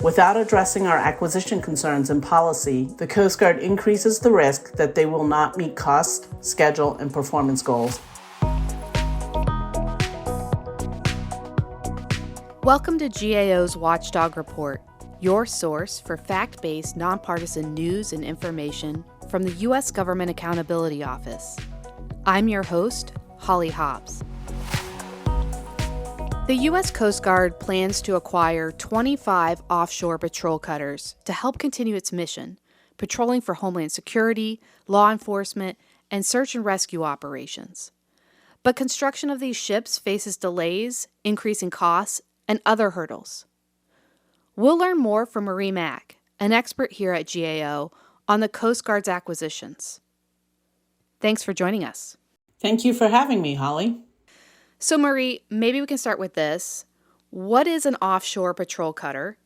Without addressing our acquisition concerns and policy, the Coast Guard increases the risk that they will not meet cost, schedule, and performance goals. Welcome to GAO's Watchdog Report, your source for fact-based, nonpartisan news and information from the U.S. Government Accountability Office. I'm your host, Holly Hobbs. The U.S. Coast Guard plans to acquire 25 offshore patrol cutters to help continue its mission, patrolling for homeland security, law enforcement, and search and rescue operations. But construction of these ships faces delays, increasing costs, and other hurdles. We'll learn more from Marie Mack, an expert here at GAO, on the Coast Guard's acquisitions. Thanks for joining us. Thank you for having me, Holly. So Marie, maybe we can start with this. What is an offshore patrol cutter,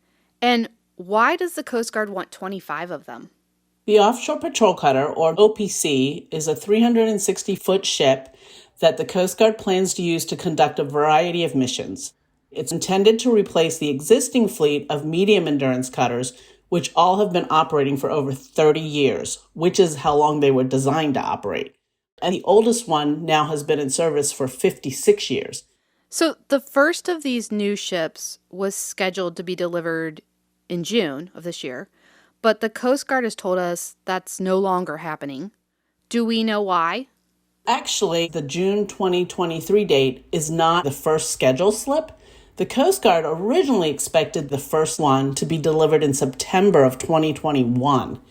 and why does the Coast Guard want 25 of them? The Offshore Patrol Cutter, or OPC, is a 360-foot ship that the Coast Guard plans to use to conduct a variety of missions. It's intended to replace the existing fleet of medium-endurance cutters, which all have been operating for over 30 years, which is how long they were designed to operate. And the oldest one now has been in service for 56 years. So the first of these new ships was scheduled to be delivered in June of this year, but the Coast Guard has told us that's no longer happening. Do we know why? Actually, the June 2023 date is not the first schedule slip. The Coast Guard originally expected the first one to be delivered in September of 2021.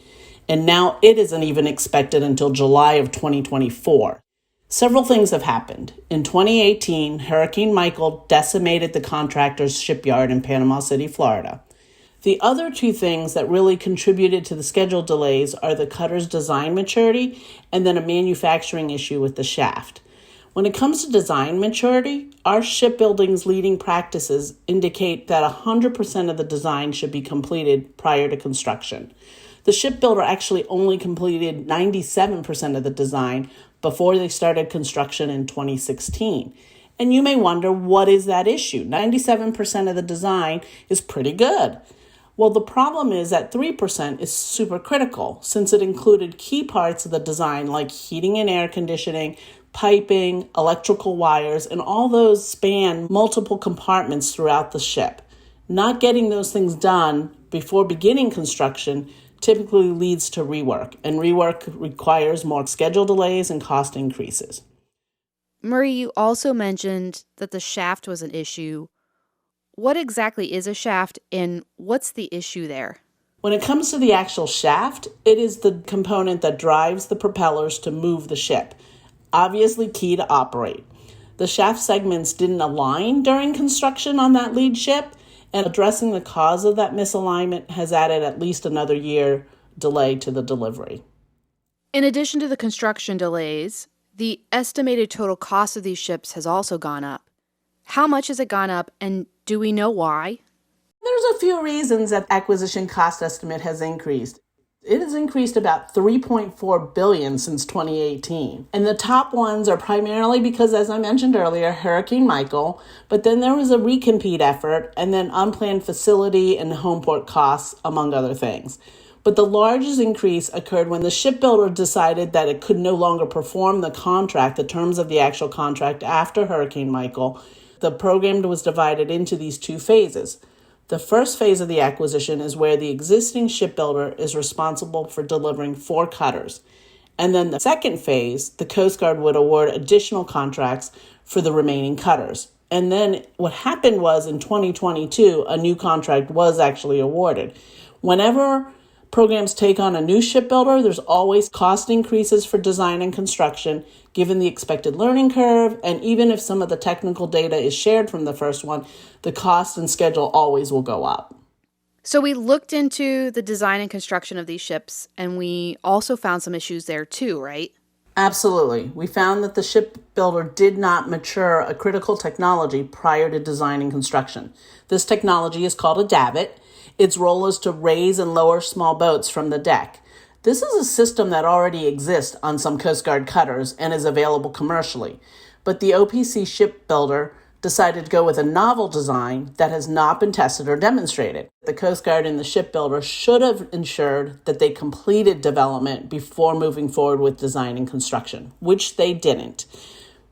And now it isn't even expected until July of 2024. Several things have happened. In 2018, Hurricane Michael decimated the contractor's shipyard in Panama City, Florida. The other two things that really contributed to the schedule delays are the cutter's design maturity and then a manufacturing issue with the shaft. When it comes to design maturity, our shipbuilding's leading practices indicate that 100% of the design should be completed prior to construction. The shipbuilder actually only completed 97% of the design before they started construction in 2016. And you may wonder, what is that issue? 97% of the design is pretty good. Well, the problem is that 3% is super critical, since it included key parts of the design like heating and air conditioning, piping, electrical wires, and all those span multiple compartments throughout the ship. Not getting those things done before beginning construction typically leads to rework, and rework requires more schedule delays and cost increases. Marie, you also mentioned that the shaft was an issue. What exactly is a shaft, and what's the issue there? When it comes to the actual shaft, it is the component that drives the propellers to move the ship, obviously key to operate. The shaft segments didn't align during construction on that lead ship, and addressing the cause of that misalignment has added at least another year delay to the delivery. In addition to the construction delays, the estimated total cost of these ships has also gone up. How much has it gone up, and do we know why? There's a few reasons that acquisition cost estimate has increased. It has increased about $3.4 billion since 2018. And the top ones are primarily because, as I mentioned earlier, Hurricane Michael, but then there was a recompete effort and then unplanned facility and home port costs, among other things. But the largest increase occurred when the shipbuilder decided that it could no longer perform the contract, the terms of the actual contract after Hurricane Michael. The program was divided into these two phases. The first phase of the acquisition is where the existing shipbuilder is responsible for delivering 4 cutters. And then the second phase, the Coast Guard would award additional contracts for the remaining cutters. And then what happened was in 2022, a new contract was actually awarded. Whenever programs take on a new shipbuilder, there's always cost increases for design and construction, given the expected learning curve, and even if some of the technical data is shared from the first one, the cost and schedule always will go up. So we looked into the design and construction of these ships, and we also found some issues there too, right? Absolutely. We found that the shipbuilder did not mature a critical technology prior to design and construction. This technology is called a davit. Its role is to raise and lower small boats from the deck. This is a system that already exists on some Coast Guard cutters and is available commercially. But the OPC shipbuilder decided to go with a novel design that has not been tested or demonstrated. The Coast Guard and the shipbuilder should have ensured that they completed development before moving forward with design and construction, which they didn't.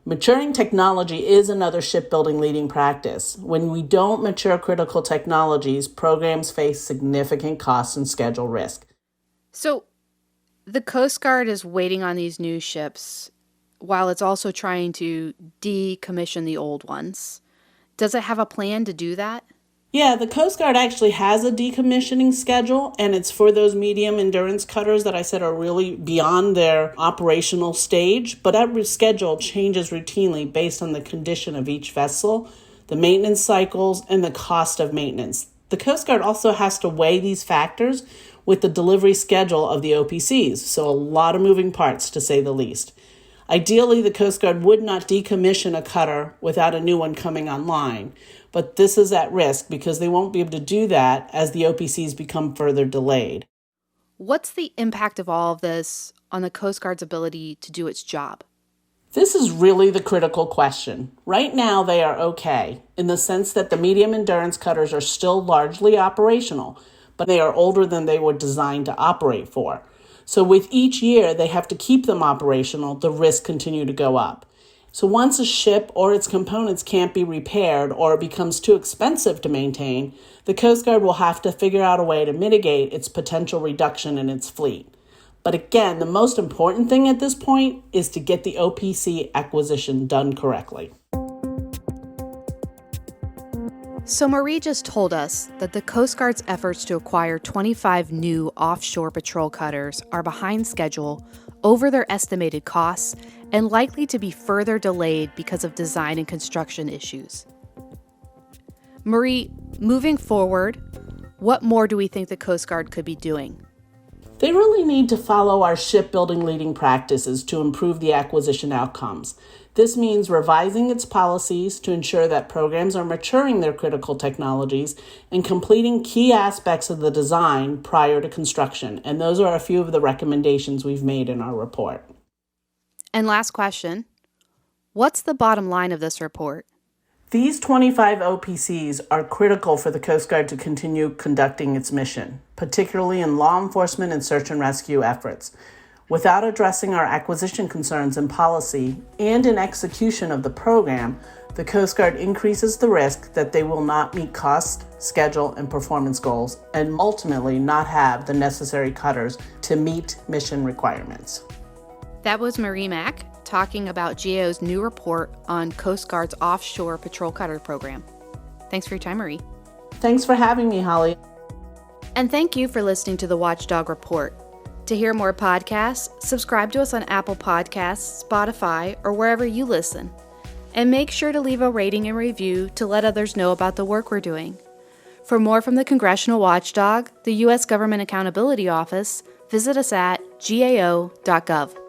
Maturing technology is another shipbuilding leading practice. When we don't mature critical technologies, programs face significant cost and schedule risk. So the Coast Guard is waiting on these new ships while it's also trying to decommission the old ones. Does it have a plan to do that? Yeah, the Coast Guard actually has a decommissioning schedule, and it's for those medium endurance cutters that I said are really beyond their operational stage. But that schedule changes routinely based on the condition of each vessel, the maintenance cycles, and the cost of maintenance. The Coast Guard also has to weigh these factors with the delivery schedule of the OPCs, so a lot of moving parts to say the least. Ideally, the Coast Guard would not decommission a cutter without a new one coming online, but this is at risk because they won't be able to do that as the OPCs become further delayed. What's the impact of all of this on the Coast Guard's ability to do its job? This is really the critical question. Right now, they are okay, in the sense that the medium endurance cutters are still largely operational, but they are older than they were designed to operate for. So with each year they have to keep them operational, the risks continue to go up. So once a ship or its components can't be repaired or it becomes too expensive to maintain, the Coast Guard will have to figure out a way to mitigate its potential reduction in its fleet. But again, the most important thing at this point is to get the OPC acquisition done correctly. So Marie just told us that the Coast Guard's efforts to acquire 25 new offshore patrol cutters are behind schedule, over their estimated costs, and likely to be further delayed because of design and construction issues. Marie, moving forward, what more do we think the Coast Guard could be doing? They really need to follow our shipbuilding leading practices to improve the acquisition outcomes. This means revising its policies to ensure that programs are maturing their critical technologies and completing key aspects of the design prior to construction. And those are a few of the recommendations we've made in our report. And last question, what's the bottom line of this report? These 25 OPCs are critical for the Coast Guard to continue conducting its mission, particularly in law enforcement and search and rescue efforts. Without addressing our acquisition concerns in policy and in execution of the program, the Coast Guard increases the risk that they will not meet cost, schedule, and performance goals, and ultimately not have the necessary cutters to meet mission requirements. That was Marie Mack talking about GAO's new report on Coast Guard's Offshore Patrol Cutter program. Thanks for your time, Marie. Thanks for having me, Holly. And thank you for listening to the Watchdog Report. To hear more podcasts, subscribe to us on Apple Podcasts, Spotify, or wherever you listen. And make sure to leave a rating and review to let others know about the work we're doing. For more from the Congressional Watchdog, the U.S. Government Accountability Office, visit us at gao.gov.